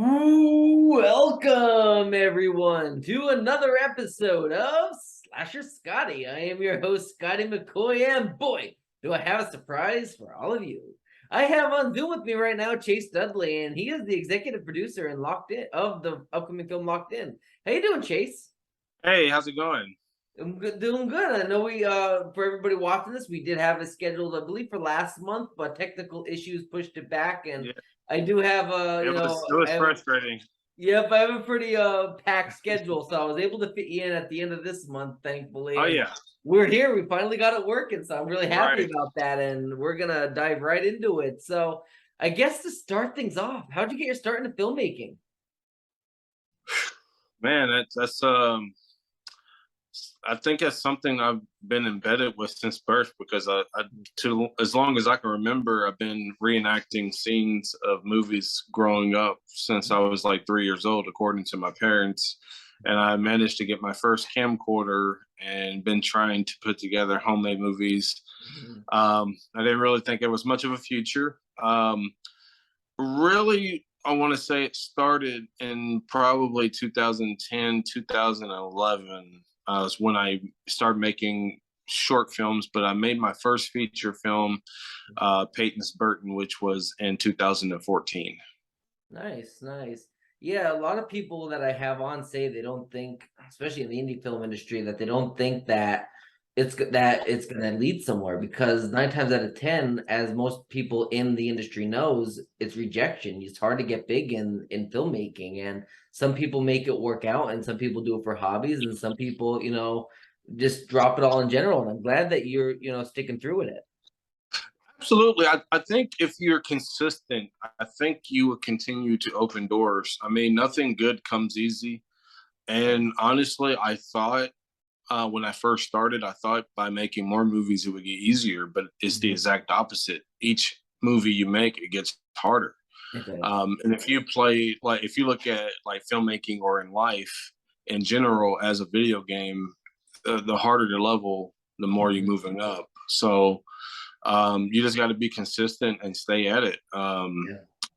Welcome everyone to another episode of Slasher Scotty. I am your host, Scotty McCoy, and boy, do I have a surprise for all of you. I have on Zoom with me right now Chase Dudley, and he is the executive producer and locked in of the upcoming film Locked In. How you doing, Chase? Hey, how's it going? I'm good, doing good. I know we for everybody watching this, we did have it scheduled, I believe, for last month, but technical issues pushed it back, and Yeah, I do have it was I have frustrating. Yep, I have a pretty packed schedule, so I was able to fit you in at the end of this month, thankfully. Oh And yeah, we're here. We finally got it working, so I'm really happy right. about that. And we're gonna dive right into it. So I guess to start things off, how'd you get your start into filmmaking? Man, that's I think that's something I've been embedded with since birth because to as long as I can remember, I've been reenacting scenes of movies growing up since I was like 3 years old, according to my parents. And I managed to get my first camcorder and been trying to put together homemade movies. Mhm. I didn't really think it was much of a future. Really, I want to say it started in probably 2010, 2011 is when I started making short films, but I made my first feature film, Peyton's Burton, which was in 2014. Nice, nice. Yeah, a lot of people that I have on say they don't think, especially in the indie film industry, that they don't think that it's going to lead somewhere because 9 times out of 10, as most people in the industry knows, it's rejection. It's hard to get big in filmmaking, and some people make it work out, and some people do it for hobbies, and some people, just drop it all in general. And I'm glad that you're, sticking through with it. Absolutely. I think if you're consistent, I think you will continue to open doors. I mean, nothing good comes easy. And honestly, I thought when I first started, I thought by making more movies it would get easier, but it's the Mhm. exact opposite. Each movie you make, it gets harder. It does. And if you look at like filmmaking or in life in general as a video game, the harder the level, the more you're Mhm. moving up. So you just got to be consistent and stay at it. Yeah.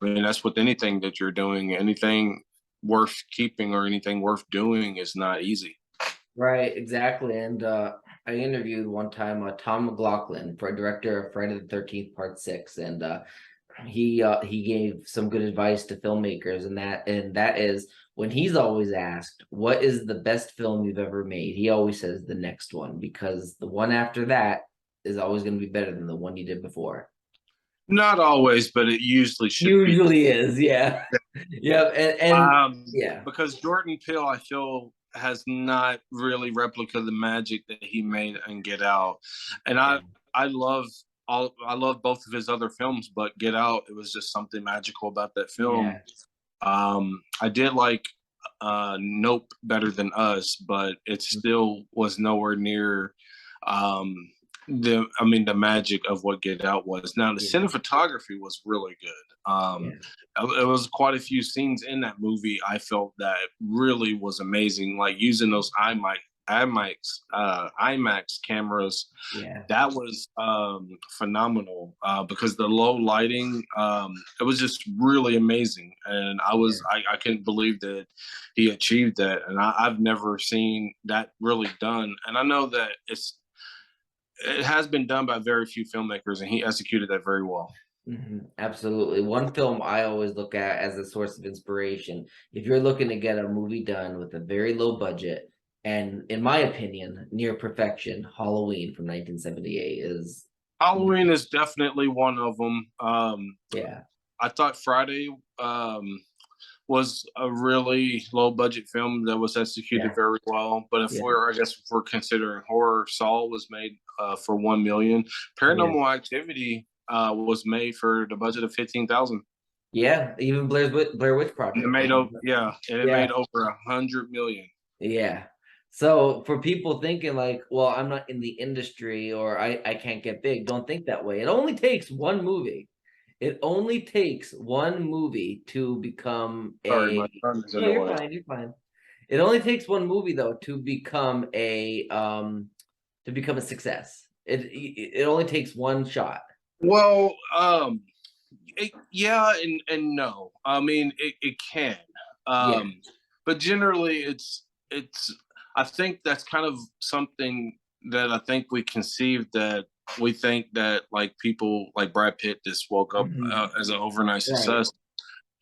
I mean, that's with anything that you're doing. Anything worth keeping or anything worth doing is not easy. Right, exactly. And I interviewed one time Tom McLaughlin, for director of Friday the 13th Part 6, and he gave some good advice to filmmakers, and that is when he's always asked, "What is the best film you've ever made?" He always says the next one because the one after that is always going to be better than the one you did before. Not always, but it usually should be. Usually is, yeah. Yeah, and Um, yeah. because Jordan Peele, I feel, has not really replicated the magic that he made in Get Out, and Yeah. I love I love both of his other films, but Get Out, it was just something magical about that film. Yeah. I did like Nope better than Us, but it still was nowhere near um, the magic of what Get Out was. Now the Yeah. cinematography was really good. Yeah. It was quite a few scenes in that movie I felt that really was amazing, like using those IMAX cameras. Yeah. That was phenomenal because the low lighting, it was just really amazing, and Yeah. I couldn't believe that he achieved that, and I've never seen that really done, and I know that it has been done by very few filmmakers, and he executed that very well. Absolutely. One film I always look at as a source of inspiration, if you're looking to get a movie done with a very low budget and, in my opinion, near perfection, Halloween from 1978 is, Halloween is definitely one of them. yeah, I thought Friday was a really low budget film that was executed yeah, very well. But yeah, I guess if we're considering horror, Saw was made for 1 million. yeah, Paranormal Activity was made for the budget of 15,000. yeah. Even Blair Witch And it Project. made and it Yeah, made over 100 million. yeah. So for people thinking like, well, I'm not in the industry or I can't get big, don't think that way. It only takes one movie. It only takes one movie to become Sorry, my a. son is No, you're annoyed. fine. You're fine. It only takes one movie though to become a success. It only takes one shot. Well, Yeah, and no. I mean, it can. Yeah. But generally, it's. I think that's kind of something that I think we conceive, that we think that like people like Brad Pitt just woke up Mhm. as an overnight Right. success.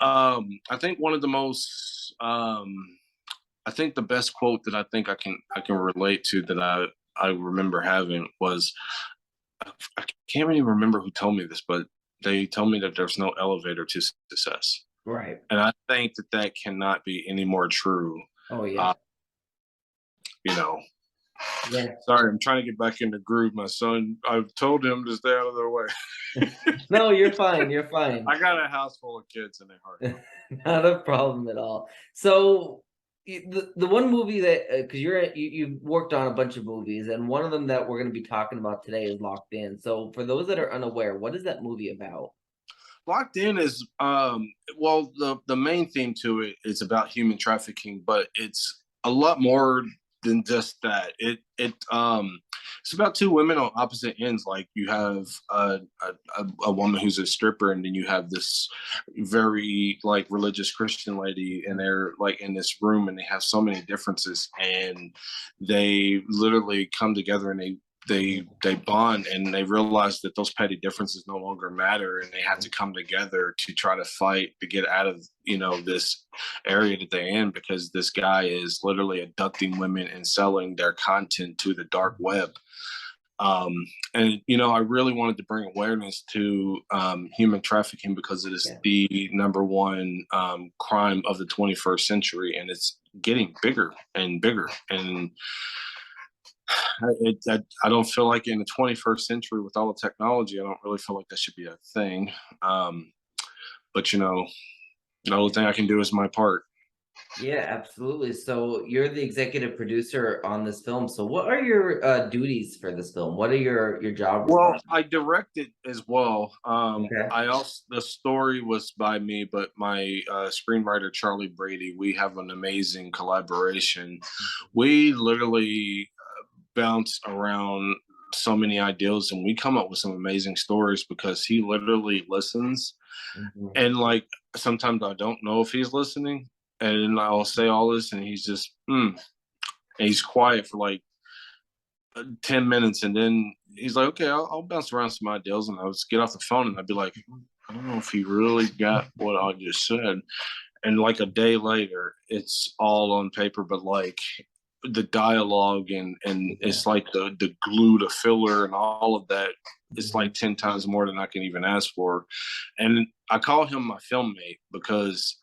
I think one of the most I think the best quote that I can relate to, that I remember having, was, I can't really remember who told me this, but they told me that there's no elevator to success, Right. and I think that that cannot be any more true. Oh yeah. Uh, you know, Yeah. sorry, I'm trying to get back in the groove. My son, I've told him to stay out of their way. No, you're fine. You're fine. I got a house full of kids, and they hard help. Not a problem at all. So the one movie that because you've worked on a bunch of movies, and one of them that we're going to be talking about today is Locked In. So for those that are unaware, what is that movie about? Locked In is well, the main theme to it is about human trafficking, but it's a lot more than just that. It's about two women on opposite ends. Like, you have a woman who's a stripper, and then you have this very like religious Christian lady, and they're like in this room, and they have so many differences, and they literally come together, and they bond, and they realize that those petty differences no longer matter, and they have to come together to try to fight to get out of this area that they're in, because this guy is literally abducting women and selling their content to the dark web. um, and I really wanted to bring awareness to human trafficking, because it is Yeah. the number one crime of the 21st century, and it's getting bigger and bigger. And I don't feel like in the 21st century, with all the technology, I don't really feel like that should be a thing. But the only thing I can do is my part. Yeah, absolutely. So you're the executive producer on this film. So what are your duties for this film? What are your job Well, responsibilities? I directed as well. Okay. I also The story was by me, but my screenwriter Charlie Brady. We have an amazing collaboration. We literally bounce around so many ideas, and we come up with some amazing stories, because he literally listens. Mhm. And like, sometimes I don't know if he's listening, and I'll say all this, and he's just and he's quiet for like 10 minutes, and then he's like, okay, I'll bounce around some ideas, and I'll just get off the phone, and I'd be like, I don't know if he really got what I just said. And like a day later, it's all on paper, but like the dialogue, and Yeah. it's like the glue, the filler, and all of that, it's Mhm. like 10 times more than I can even ask for. And I call him my filmmate, because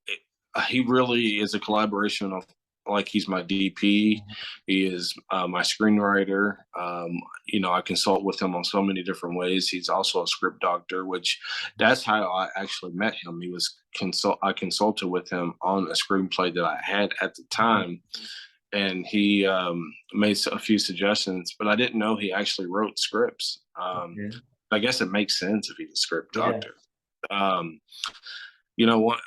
it, he really is a collaboration of, like, he's my DP, he is my screenwriter. I consult with him on so many different ways. He's also a script doctor, which that's how I actually met him. I consulted with him on a screenplay that I had at the time, and he made a few suggestions, but I didn't know he actually wrote scripts. Okay. I guess it makes sense if he's a script Yeah. doctor. Um, what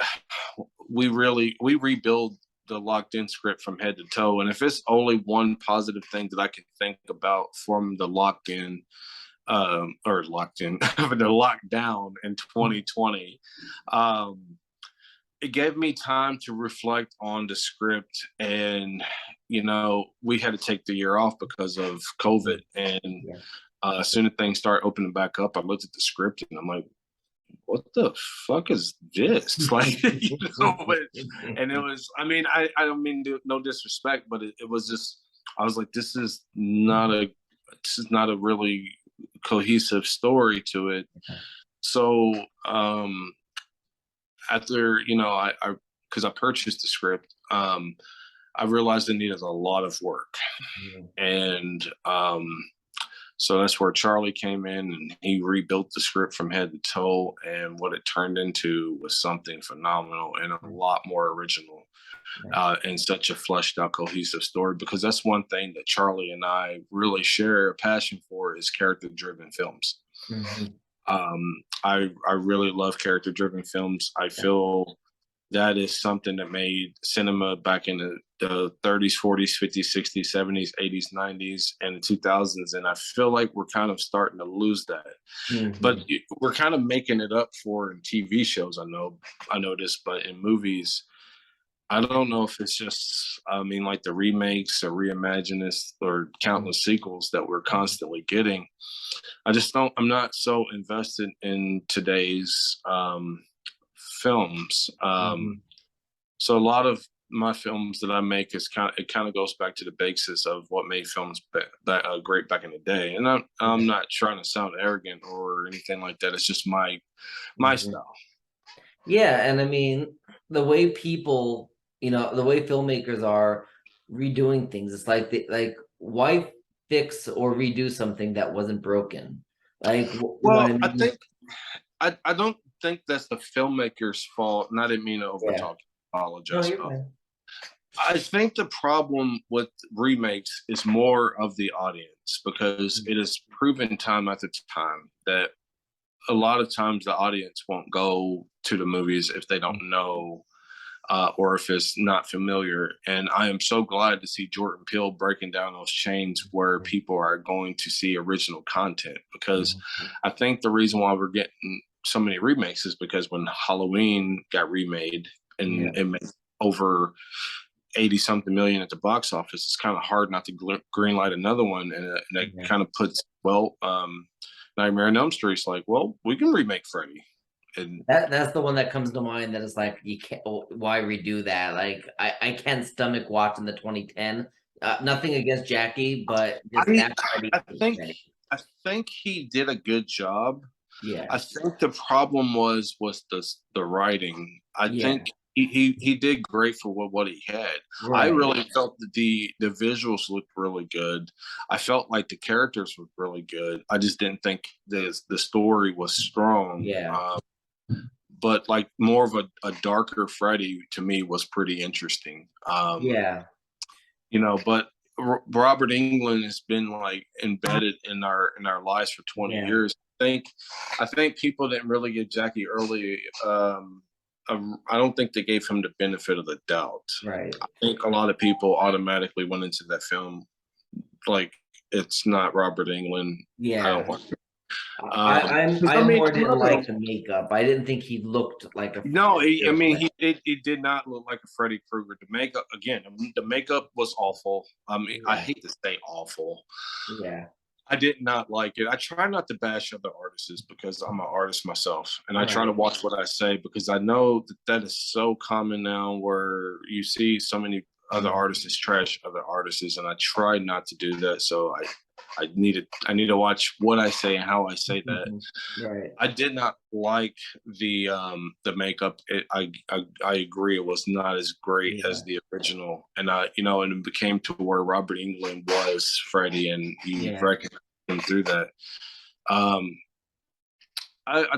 we rebuild the Locked In script from head to toe, and if it's only one positive thing that I can think about from the Locked In or Locked In the lockdown in 2020, um, it gave me time to reflect on the script. And we had to take the year off because of COVID, and Yeah. as soon as things start opening back up, I looked at the script, and I'm like, what the fuck is this? Like, and it was, I mean, I don't mean no disrespect, but it was just, I was like, this is not a really cohesive story to it. So after, because I purchased the script, I realized it needed a lot of work. And so that's where Charlie came in, and he rebuilt the script from head to toe. And what it turned into was something phenomenal and a lot more original, and such a fleshed out, cohesive story. Because that's one thing that Charlie and I really share a passion for, is character driven films. Mhm. I really love character driven films. I feel that is something that made cinema back in the 30s, 40s, 50s, 60s, 70s, 80s, 90s, and the 2000s. And I feel like we're kind of starting to lose that. But we're kind of making it up for in TV shows. I noticed, but in movies, I don't know if it's just, I mean, like the remakes or reimagines or countless sequels that we're constantly getting. I'm not so invested in today's films. So a lot of my films that I make it kind of goes back to the basis of what made films great back in the day. And I'm not trying to sound arrogant or anything like that. It's just my style. Yeah, and I mean the way people, the way filmmakers are redoing things, it's like why fix or redo something that wasn't broken? Like, you know what I Well, I mean? think I don't think that's the filmmaker's fault. And I didn't mean to Yeah. overtalk. No, Apologize. you're fine. I think the problem with remakes is more of the audience because it is proven time after time that a lot of times the audience won't go to the movies if they don't know or if it's not familiar. And I am so glad to see Jordan Peele breaking down those chains where people are going to see original content, because I think the reason why we're getting so many remakes is because when Halloween got remade and it made over 80 something million at the box office, it's kind of hard not to greenlight another one. And it kind of puts, Nightmare on Elm Street's like, well, we can remake Freddy. And That's the one that comes to mind, that is like, you can't, why redo that? Like, I can't stomach watching the 2010. Nothing against Jackie, but just that Freddy. I think he did a good job. Yeah. I think the problem was the writing. I think he did great for what he had. Right. I really felt that the visuals looked really good. I felt like the characters were really good. I just didn't think the story was strong. Yeah. But like more of a darker Freddy to me was pretty interesting. But Robert Englund has been like embedded in our lives for 20 years. I think people didn't really give Jackie Early. I don't think they gave him the benefit of the doubt. Right. I think a lot of people automatically went into that film like it's not Robert Englund. Yeah. I don't want to. I more didn't like the makeup. I didn't think he looked like a. No, he did not look like a Freddy Krueger. The makeup, again, the makeup was awful. I mean, I hate to say awful. Yeah. I did not like it. I try not to bash other artists because I'm an artist myself, and I try to watch what I say because I know that is so common now where you see so many other artists trash other artists, and I try not to do that. So I need to watch what I say and how I say that. Right. I did not like the makeup. I agree, it was not as great as the original, and and it became to where Robert Englund was Freddy, and you recognized him through that. I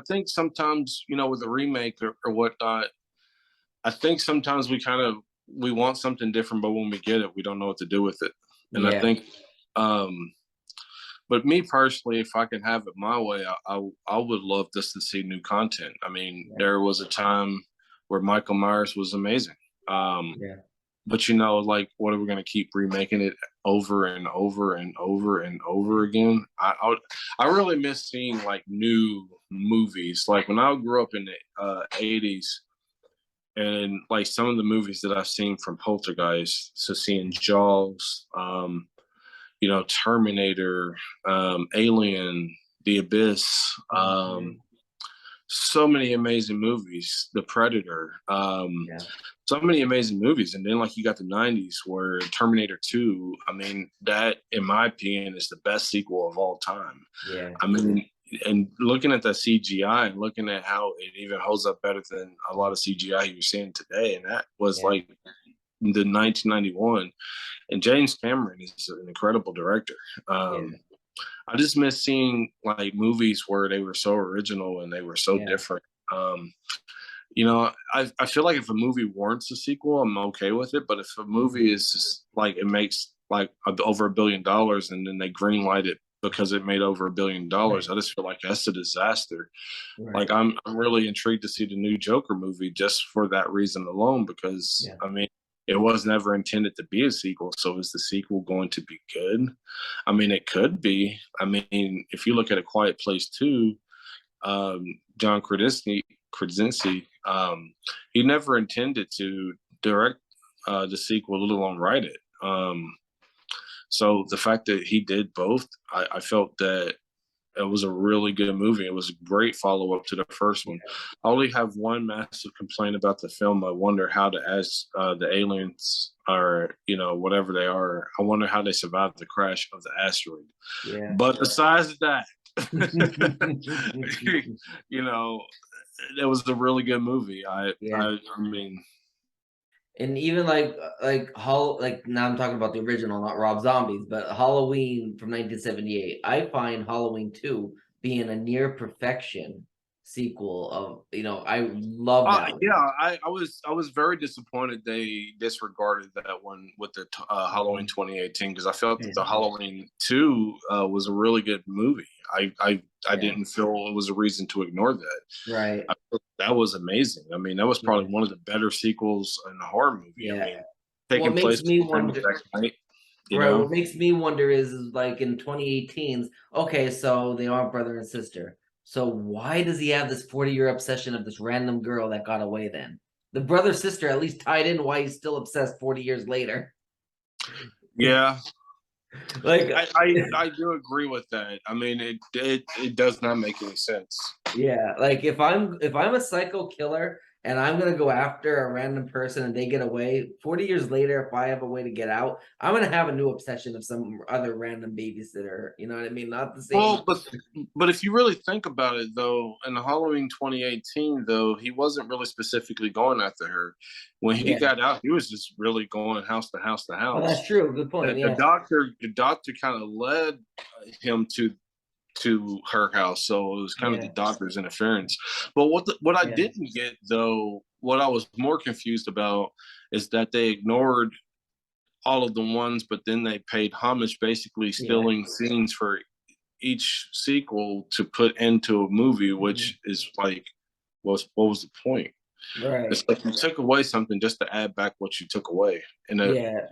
think sometimes with a remake or whatnot, I think sometimes we want something different, but when we get it, we don't know what to do with it, and I think. But me personally, if I can have it my way, I would love just to see new content. I mean, there was a time where Michael Myers was amazing. But like, what are we going to keep remaking it over and over and over and over again? I really miss seeing like new movies. Like when I grew up in the 80s, and like some of the movies that I've seen from Poltergeist, so seeing Jaws, Terminator, Alien, The Abyss, so many amazing movies, The Predator, so many amazing movies. And then like you got the 90s where Terminator 2, I mean, that in my opinion is the best sequel of all time. I mean, and looking at the CGI and looking at how it even holds up better than a lot of CGI you're seeing today. And that was like the 1991. And James Cameron is an incredible director. I just miss seeing like movies where they were so original and they were so different. I feel like if a movie warrants a sequel, I'm okay with it. But if a movie is just like it makes like over $1 billion and then they greenlight it because it made over $1 billion. Right. I just feel like that's a disaster. Like Right. I'm really intrigued to see the new Joker movie just for that reason alone, because Yeah. I mean it was never intended to be a sequel. So is the sequel going to be good? I mean, it could be. I mean, if you look at A Quiet Place 2, John Krasinski, he never intended to direct the sequel, let alone write it. So the fact that he did both, I felt that it was a really good movie. It was a great follow up to the first one. I only have one massive complaint about the film. I wonder how the aliens, or whatever they are, I wonder how they survived the crash of the asteroid. Yeah. But besides that, you know, it was a really good movie. Yeah. I mean, And even like now I'm talking about the original, not Rob Zombie's, but Halloween from 1978. I find Halloween 2 being a near perfection sequel of, I love that one. yeah, I was very disappointed they disregarded that one with the Halloween 2018, because I felt that the Halloween 2 was a really good movie. I didn't feel it was a reason to ignore that. Right. I felt that was amazing. I mean, that was probably one of the better sequels in a horror movie. Yeah. I mean, What taking makes place me within wonder, that night, right? What makes me wonder is like in 2018's, okay, so they are brother and sister. So why does he have this 40-year obsession of this random girl that got away then? The brother sister at least tied in why he's still obsessed 40 years later. Yeah. Like I do agree with that. I mean, it does not make any sense. yeah, like if I'm a psycho killer and I'm gonna go after a random person and they get away, 40 years later, if I have a way to get out, I'm gonna have a new obsession of some other random babysitter. You know what I mean? Not the same. Well, but if you really think about it, though, in the Halloween 2018, though, he wasn't really specifically going after her. When he Yeah. got out, he was just really going house to house to Oh, that's house. true. Good point. The Yeah. doctor kind of led him to her house, so it was kind of the doctor's interference. But what I didn't get, though, what I was more confused about is that they ignored all of the ones, but then they paid homage, basically stealing scenes for each sequel to put into a movie, which is like, what was the point? Right. It's like you took away something just to add back what you took away. And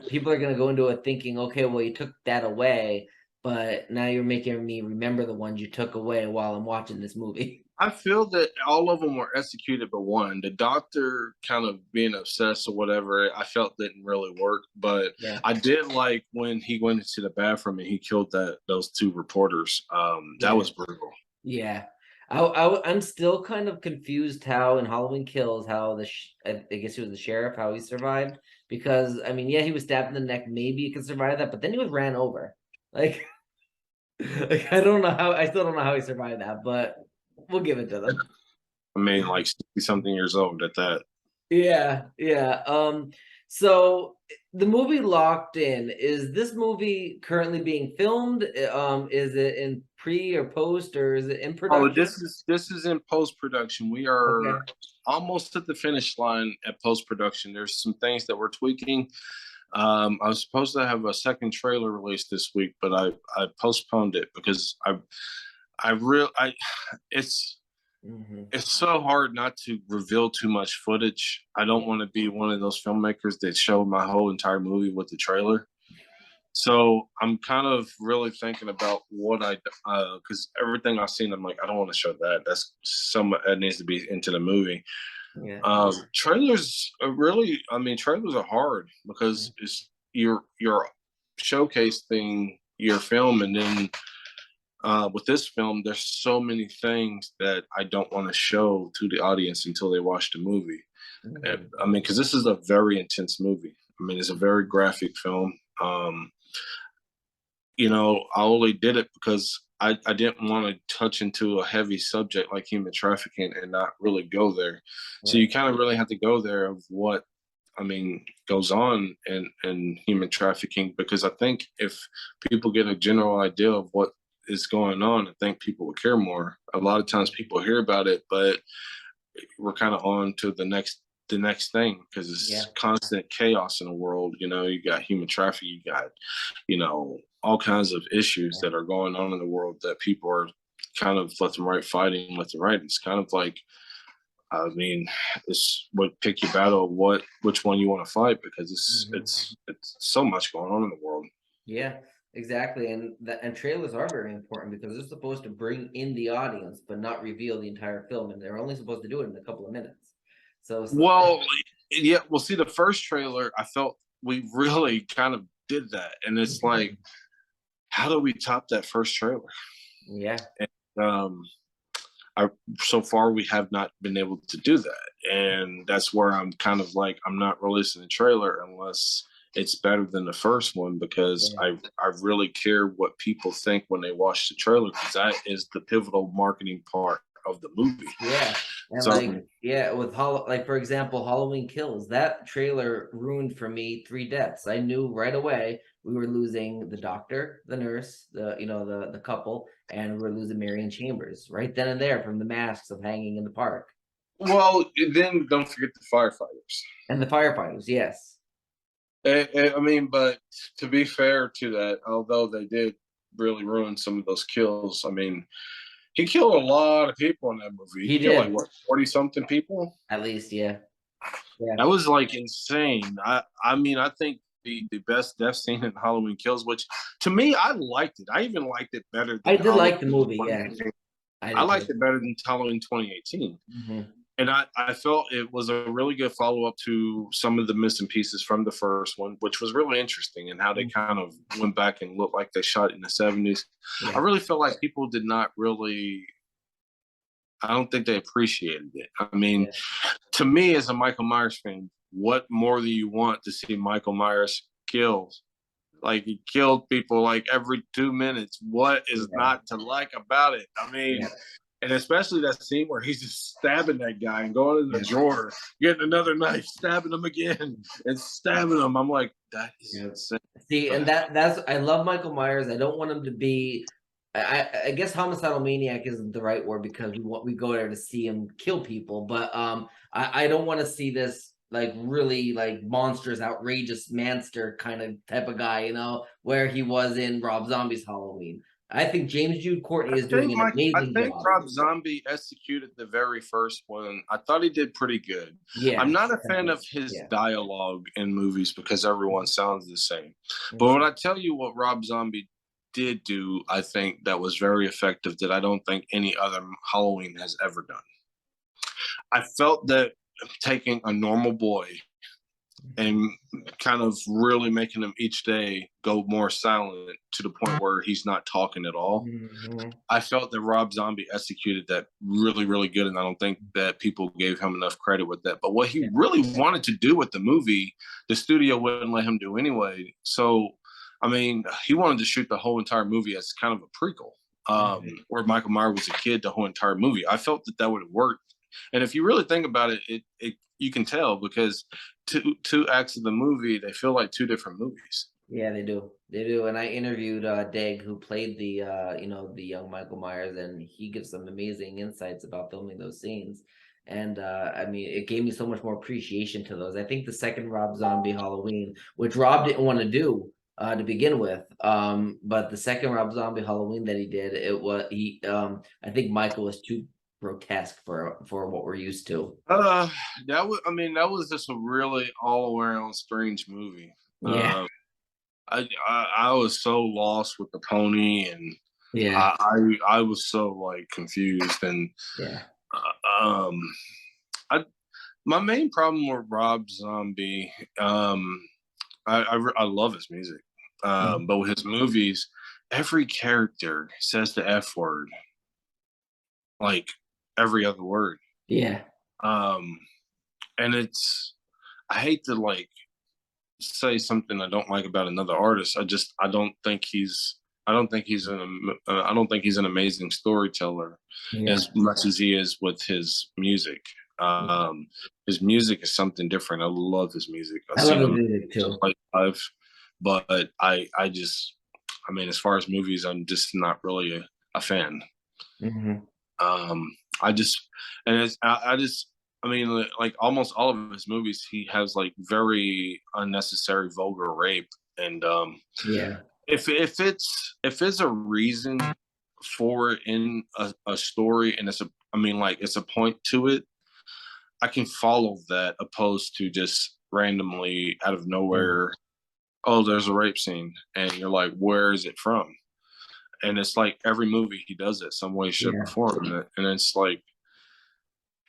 people are gonna go into it thinking, okay, well, you took that away, but now you're making me remember the ones you took away while I'm watching this movie. I feel that all of them were executed but one. The doctor kind of being obsessed or whatever, I felt didn't really work. But I did like when he went into the bathroom and he killed those two reporters. That was brutal. Yeah. I'm still kind of confused how in Halloween Kills, how I guess he was the sheriff, how he survived. Because, I mean, yeah, he was stabbed in the neck. Maybe he could survive that, but then he was ran over. Like, like I still don't know how he survived that, but we'll give it to them. I mean, like 60-something years old at that. Yeah, yeah. So the movie Locked In, is this movie currently being filmed? Is it in pre or post, or is it in production? This is in post production. We are almost at the finish line at post production. There's some things that we're tweaking. I was supposed to have a second trailer released this week, but I postponed it because it's so hard not to reveal too much footage. I don't want to be one of those filmmakers that show my whole entire movie with the trailer. So I'm kind of really thinking about what because everything I've seen, I'm like, I don't want to show that. That's that needs to be into the movie. Yeah. Trailers are trailers are hard because it's you're showcasing your film, and then with this film, there's so many things that I don't want to show to the audience until they watch the movie. I mean, because this is a very intense movie. I mean, it's a very graphic film. I only did it because I didn't want to touch into a heavy subject like human trafficking and not really go there. Right. So you kind of really have to go there of what goes on in human trafficking, because I think if people get a general idea of what is going on, I think people will care more. A lot of times people hear about it, but we're kind of on to the next thing, because it's constant chaos in the world. You got human trafficking, you got all kinds of issues that are going on in the world that people are kind of left and right fighting left and right. It's kind of like, I mean, it's what pick your battle, which one you want to fight, because it's so much going on in the world. Yeah, exactly. And trailers are very important because they're supposed to bring in the audience, but not reveal the entire film, and they're only supposed to do it in a couple of minutes. So it's like, Well, yeah, well, see, the first trailer, I felt we really kind of did that, and it's like, how do we top that first trailer? yeah, And, so far we have not been able to do that, and that's where I'm kind of like, I'm not releasing a trailer unless it's better than the first one, because yeah. I really care what people think when they watch the trailer, because that is the pivotal marketing part of the movie. Yeah. And So like, yeah, with like for example, Halloween Kills, that trailer ruined for me 3 deaths. I knew right away we were losing the doctor, the nurse, the couple, and we were losing Marion Chambers right then and there from the masks of hanging in the park. well, then don't forget the firefighters. And the firefighters, yes. I mean, but to be fair to that, although they did really ruin some of those kills, I mean, he killed a lot of people in that movie. He He killed like did. what, 40 something people? At least, yeah. Yeah. That was like insane. I mean, I think the best death scene in Halloween Kills, which to me I liked it. I even liked it better I than did Halloween like the movie, yeah. 2018. I I did liked too. it better than Halloween 2018. And I felt it was a really good follow up to some of the missing pieces from the first one, which was really interesting, and how they kind of went back and looked like they shot in the 70s. Yeah. I really felt like people did not really, I don't think they appreciated it. I mean, to me, as a Michael Myers fan, what more do you want to see Michael Myers kill? Like, he killed people like every 2 minutes. What is not to like about it? I mean, and especially that scene where he's just stabbing that guy and going in the drawer, getting another knife, stabbing him again, and stabbing him. I'm like, that is insane. See, and that's I love Michael Myers. I don't want him to be. I guess homicidal maniac isn't the right word because we go there to see him kill people, but I don't want to see this like really like monstrous, outrageous monster kind of type of guy, where he was in Rob Zombie's Halloween. I think James Jude Courtney is doing an I amazing think job. Rob Zombie executed the very first one. I thought he did pretty good. Yeah, I'm not a fan of his dialogue in movies because everyone sounds the same. But when I tell you what Rob Zombie did do, I think that was very effective, that I don't think any other Halloween has ever done. I felt that taking a normal boy and kind of really making him each day go more silent to the point where he's not talking at all. I felt that Rob Zombie executed that really, really good, and I don't think that people gave him enough credit with that. But what he really wanted to do with the movie, the studio wouldn't let him do anyway. So, I mean, he wanted to shoot the whole entire movie as kind of a prequel, where Michael Myers was a kid, the whole entire movie. I felt that would have worked. And if you really think about it, you can tell, because two acts of the movie, they feel like two different movies. Yeah, they do. They do. And I interviewed Dag, who played the the young Michael Myers, and he gives some amazing insights about filming those scenes. And I mean, it gave me so much more appreciation to those. I think the second Rob Zombie Halloween, which Rob didn't want to do to begin with, but the second Rob Zombie Halloween that he did, I think Michael was too grotesque for what we're used to. That was just a really all around strange movie. Yeah. I was so lost with the pony, and I was so like confused, and my main problem with Rob Zombie, I love his music, but with his movies, every character says the F word, like every other word. Yeah. And I hate to like say something I don't like about another artist. I don't think he's an amazing storyteller as much as he is with his music. His music is something different. I love his music. I love his music too. But I mean, as far as movies, I'm just not really a fan. I mean, like almost all of his movies, he has like very unnecessary, vulgar rape, and if it's a reason for it in a story, and it's a point to it, I can follow that, opposed to just randomly out of Mm. nowhere, oh, there's a rape scene, and you're like, where is it from? And it's like every movie he does it some way, shape, or Yeah. form, and it's like,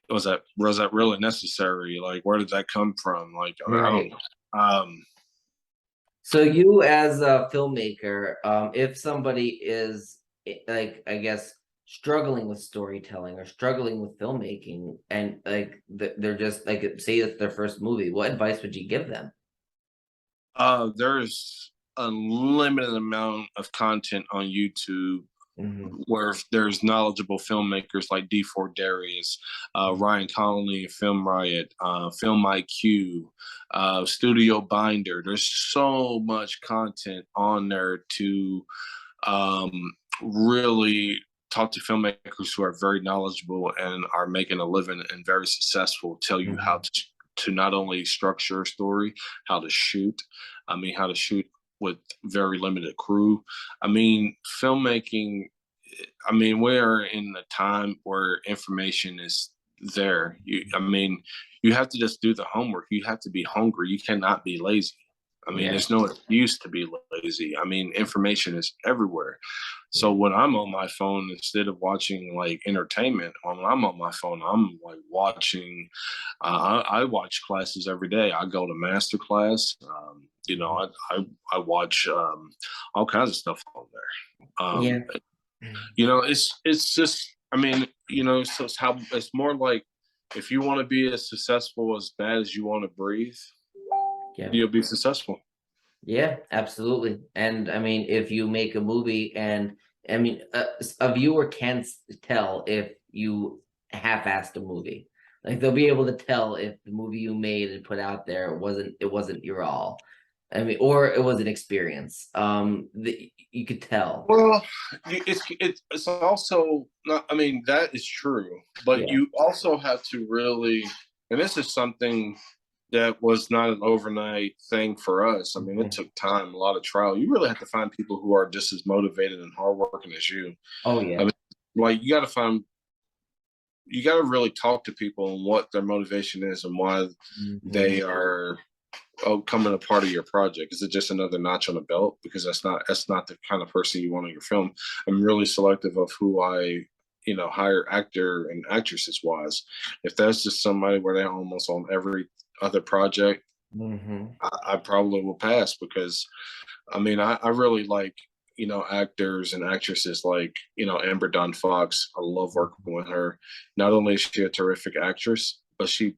was that really necessary? Like, where did that come from? Like, I don't Right. know. So you as a filmmaker, if somebody is like, I guess, struggling with storytelling or struggling with filmmaking, and like they're just like, say it's their first movie, what advice would you give them? There's a limited amount of content on YouTube Hmm. where there's knowledgeable filmmakers like D4 Darius, Ryan Connolly, Film Riot, Film IQ, Studio Binder. There's so much content on there to um, really talk to filmmakers who are very knowledgeable and are making a living and very successful, tell you how Hmm. to not only structure a story, how to shoot. How to shoot with very limited crew. Filmmaking. We are in a time where information is there. You have to just do the homework. You have to be hungry. You cannot be lazy. Yeah. There's no excuse to be lazy. Information is everywhere. So Yeah. when I'm on my phone, instead of watching like entertainment, when I'm on my phone, I'm like watching. I watch classes every day. I go to master class. I watch all kinds of stuff on there. Yeah. It's just. So it's more like, if you want to be as successful as bad as you want to breathe, Yeah. you'll be successful. Yeah, absolutely. And I mean, if you make a movie, and I mean, a viewer can tell if you half-assed a movie. Like they'll be able to tell if the movie you made and put out there wasn't your all. I mean, or it was an experience. You could tell. Well, it's also not. That is true, but Yeah. you also have to really, and this is something that was not an overnight thing for us. It Mhm. took time, a lot of trial. You really have to find people who are just as motivated and hardworking as you. Oh I yeah. mean, like you got to really talk to people and what their motivation is and why Mhm. they are coming a part of your project. Is it just another notch on the belt? Because that's not the kind of person you want on your film. I'm really selective of who I hire actor and actresses wise. If that's just somebody where they're almost on every other project, Mhm. I probably will pass, because I really like actors and actresses like Amber Dawn Fox. I love working with her. Not only is she a terrific actress, but she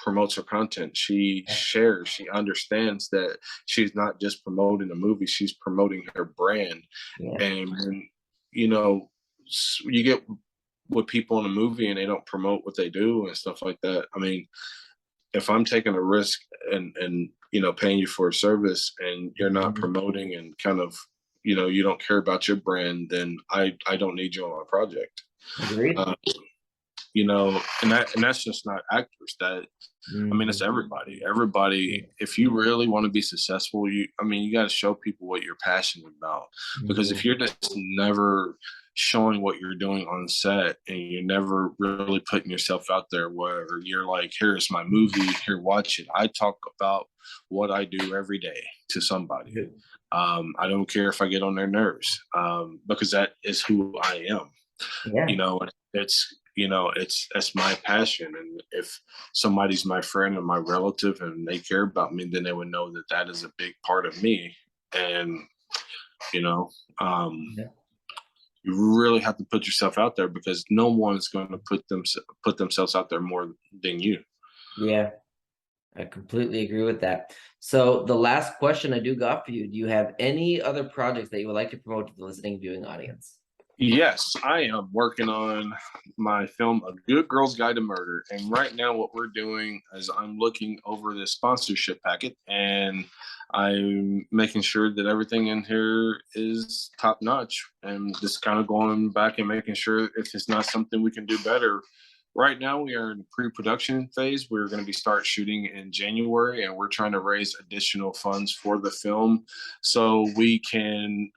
promotes her content. She Yeah. shares. She understands that she's not just promoting a movie; she's promoting her brand. Yeah. And you know, you get with people in a movie and they don't promote what they do and stuff like that. If I'm taking a risk and paying you for a service, and you're not Mhm. promoting, and kind of you don't care about your brand, then I don't need you on my project. Agreed. uh, and that's just not actors. It's Mhm. everybody. Yeah. If you really want to be successful, you got to show people what you're passionate about. Because if Mhm. you're just never showing what you're doing on set, and you're never really putting yourself out there, where you're like, here's my movie, here, watch it. I talk about what I do every day to somebody. I don't care if I get on their nerves, because that is who I am. Yeah. It's that's my passion. And if somebody's my friend or my relative and they care about me, then they would know that that is a big part of me. And you know um Yeah. you really have to put yourself out there, because no one's going to put themselves out there more than you. Yeah. I completely agree with that. So the last question I do got for you, do you have any other projects that you would like to promote to the listening viewing audience? Yes, I am working on my film, A Good Girl's Guide to Murder. And right now, what we're doing is I'm looking over the sponsorship packet, and I'm making sure that everything in here is top notch, and just kind of going back and making sure if it's not something we can do better, Right now, we are in the pre-production phase. We're going to be start shooting in January, and we're trying to raise additional funds for the film so we can,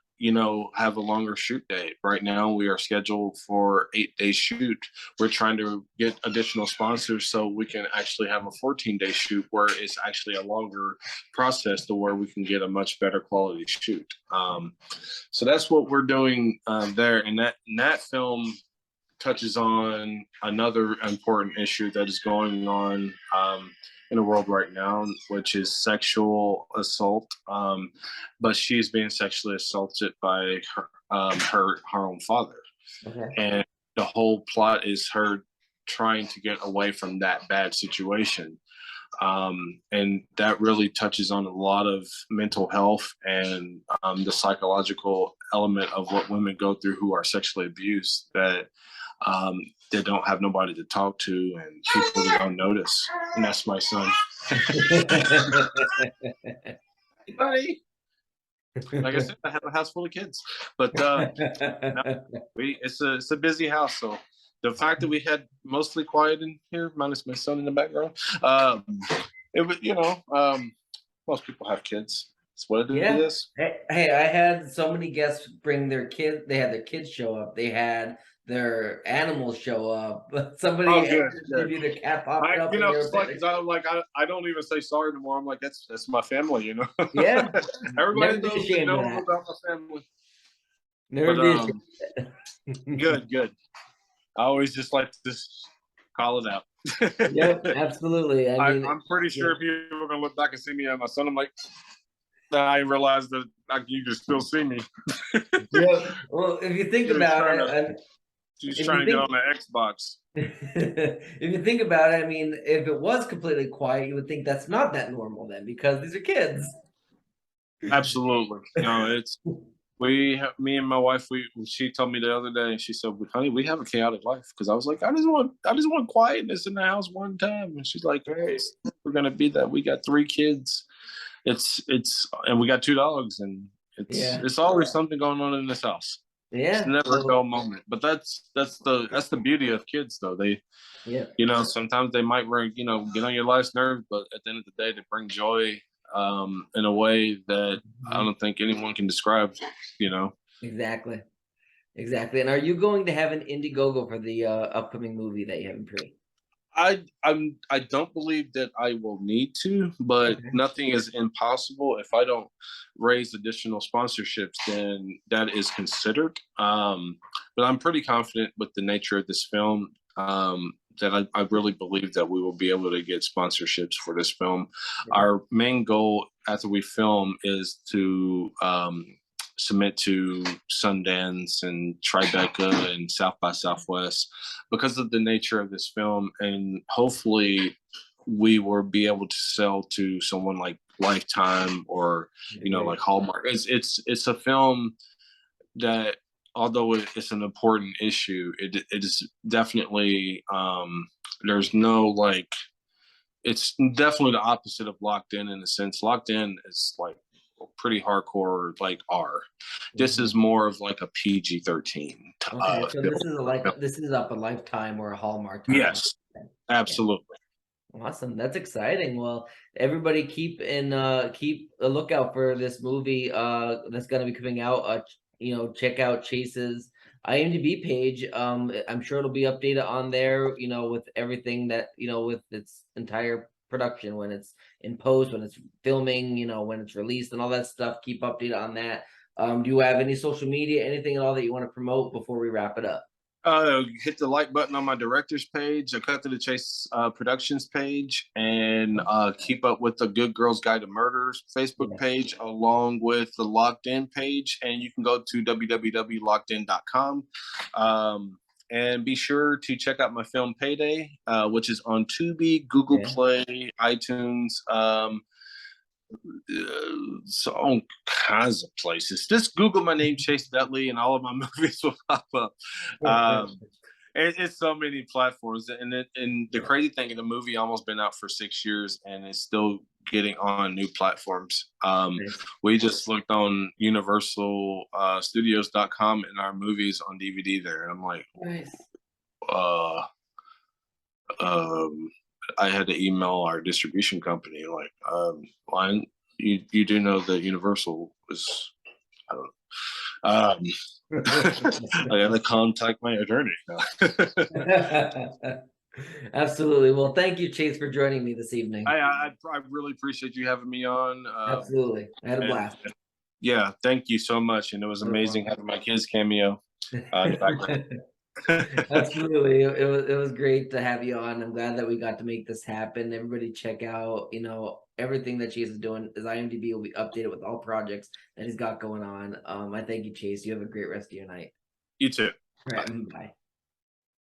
have a longer shoot date. Right now, we are scheduled for 8-day shoot. We're trying to get additional sponsors so we can actually have a 14-day shoot where it's actually a longer process to where we can get a much better quality shoot. So that's what we're doing there, and that film touches on another important issue that is going on in the world right now, which is sexual assault. But she's being sexually assaulted by her own father, Okay. and the whole plot is her trying to get away from that bad situation. And that really touches on a lot of mental health and the psychological element of what women go through who are sexually abused, that they don't have nobody to talk to and people that don't notice. And that's my son. Buddy. Like I said, I have a house full of kids, but no, it's a busy house. So the fact that we had mostly quiet in here, minus my son in the background, it was, most people have kids. It's what it Yeah. is. Hey, I had so many guests bring their kids. They had their kids show up. They had their animals show up. Somebody Oh, good, good. maybe their cat popped up. And they It's were I don't even say sorry anymore. I'm like, that's my family, yeah. Everybody Never be knows ashamed of that. about my family. Never But be ashamed. good. I always just like to call it out. Yep, absolutely. I mean, I'm pretty sure people are gonna look back and see me and my son. I'm like, I realized that you can still see me. yeah. Well, if you think about it, She's trying to get on the Xbox. if you think about it, I mean, if it was completely quiet, you would think that's not that normal then, because these are kids. Absolutely. It's me and my wife. She told me the other day, and she said, "Honey, we have a chaotic life." Because I was like, I just want quietness in the house one time. And she's like, "Hey, we're gonna be that. We got 3 kids. And we got 2 dogs, and it's always something going on in this house. Yeah, It's never a dull moment. But that's the beauty of kids, though. They, sometimes they might get on your life's nerves, but at the end of the day, they bring joy in a way that I don't think anyone can describe. Exactly. And are you going to have an Indiegogo for the upcoming movie that you have in pre? I don't believe that I will need to, but nothing is impossible. If I don't raise additional sponsorships, then that is considered. But I'm pretty confident with the nature of this film that I really believe that we will be able to get sponsorships for this film. Our main goal after we film is to submit to Sundance and Tribeca and South by Southwest because of the nature of this film, and hopefully we will be able to sell to someone like Lifetime or like Hallmark. It's a film that, although it's an important issue, it is definitely there's no it's definitely the opposite of Locked In a sense. Locked In is like pretty hardcore R. This is more of like a PG-13. Okay, so this is up a Lifetime or a Hallmark time. Yes, absolutely. Awesome, that's exciting. Well, everybody keep a lookout for this movie that's going to be coming out. Check out Chase's IMDb page. I'm sure it'll be updated on there, with everything that, with its entire production, when it's in post, when it's filming, when it's released and all that stuff. Keep updated on that. Do you have any social media, anything at all that you want to promote before we wrap it up? Hit the like button on my director's page, a Cut to the Chase Productions page, and keep up with the Good Girls Guide to Murders Facebook page, along with the Locked In page. And you can go to www.lockedin.com. And be sure to check out my film Payday, which is on Tubi, Google Play, iTunes, so all kinds of places. Just Google my name, Chase Dudley, and all of my movies will pop up. It's so many platforms, and the crazy thing, the movie almost been out for 6 years, and it's still getting on new platforms. We just looked on Universal Studios.com, and our movies on DVD there, and I'm like, I had to email our distribution company like, line, you do know that Universal is, I don't know. I gotta contact my attorney. Absolutely. Well, thank you, Chase, for joining me this evening. I really appreciate you having me on. Absolutely. I had a blast. Yeah, thank you so much. And it was amazing having my kids cameo in the background. Absolutely. It was great to have you on. I'm glad that we got to make this happen. Everybody check out, everything that Chase is doing. His IMDb will be updated with all projects that he's got going on. I thank you, Chase. You have a great rest of your night. You too. All right, bye.